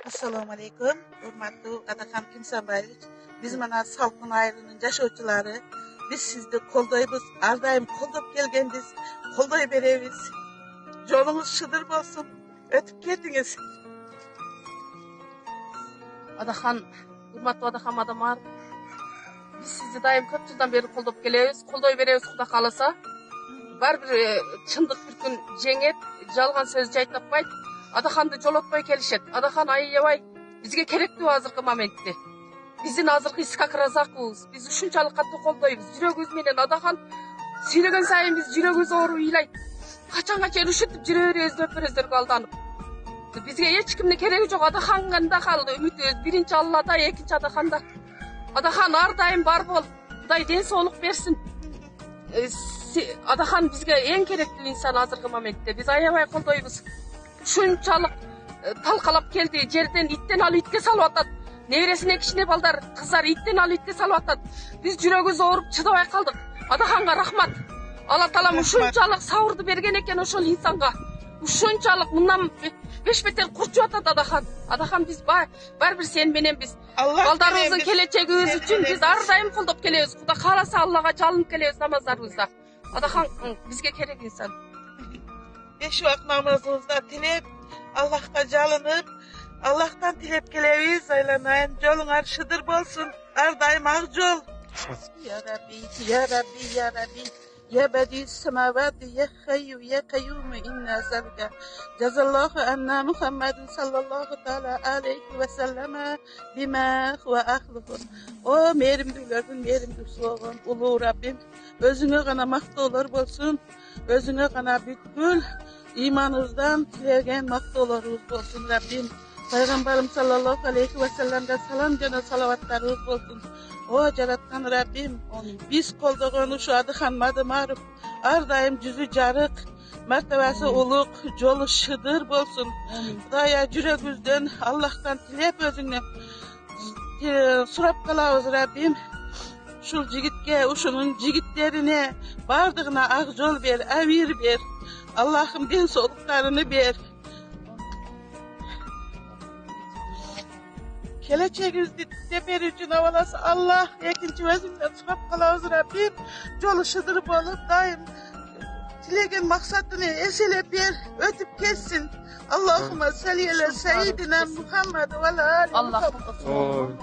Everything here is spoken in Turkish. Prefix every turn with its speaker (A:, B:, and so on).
A: Assalamu alaikum. Hurmatli Adakan Kimsanbayevich. Biz mana Salkın ayrının yaşoçuları. Biz sizde koldayız. Ardayım koldop gelgendiz. Kolday beremiz. Yolunuz şıdır bolsun. Ötüp geldiniz.
B: Adakan, hurmatlı Adakan adamlar. Biz sizi daim köp yıldan beri koldop geliyoruz. Kolday beremiz kuda kalasa. Var bir çındık bir gün jengep, jalgan söz jaytnapmayt. Adakan'da jolotmay kelişet. Adakan ayıyabay bizge kerekli hazırkı momentте. Bizin hazırkı iskakırazakız. Biz uşunçalık katı koldoyuz. Jürögüz menen Adakan söylegen sayın biz jürögüz oru ilayt. Kaçan üşütüp jürögüz öpörözдөр kaldanıp. Bizge hiç kimne keregi jok. Adakan'da kaldı ümitimiz. Birinci Allah'da, ikinci Adakan'da. Adakan ardayım bar bol. Kuday den soğuluk bersin. Adakan bizge en kerekli insan hazırkı momentте. Biz ayabay koldoyuz. Şunçalık talkalap geldi. Jerden itten al itke salıp atat. Nevresine kişine baldar kızlar itten al itke salıp atat. Biz jürögüz oğurup çıdabay kaldık. Adakanга rahmat. Allah talam uşunçalık savurdu bergen eken oşol insanga. Uşunçalık bundan beş beter kurçup atat Adakan. Adakan biz bar bir sen menen biz. Baldarımızın kelечегибиz üçün biz ardayım koldop kelebиз. Kuda kalasa Allah'a çalınıp kelebиз namazlarımızda. Adakan bizge kerek insan.
A: 5 vakit namazımızda tilep, Allah'a çalınıp, Allah'tan tilep geleviz. Aylanayın, yolun arşıdır bolsun. Ardayım ağjol. Ya Rabbi, Ya Rabbi, Ya Rabbi. Ya Bediü's semavati, Ya Hayyu, Ya Kayyumu inna zalika. Cezallahu anna Muhammedun sallallahu teala aleyhi ve selleme bima ve ahluhu. O merimdülerden merimdü soğun, ulu Rabbim. Özüne kana maktolar bolsun. Özüne kana bütkül. İmanınızdan tilegen maktolarınız olsun Rabbim. Peygamberim sallallahu aleyhi ve sellem'de salam cana salavatlarınız olsun. O caratkan Rabbim, biz koldağını şu adı hanmadı maruf, ardayım cüzü carık, mertebesi uluk, yolu şıdır bolsun. Daya jürögüzden, Allah'tan tilep özüne, surap kalavuz Rabbim. Şul jigitke, uşunun jigitlerine, bardığına ağjol ber, avir ber. Allah'ım den soluklarını ber. Keleceğinizde teper üçün avalası Allah, ikinci özünden surap kalavuz Rabbim. Yolu şıdırıp olup daim tilegen maksatını eselep ber, ötüp kessin. Allahümme salli ala seyyidina Muhammed ve ala alihi.
B: Allah'ım.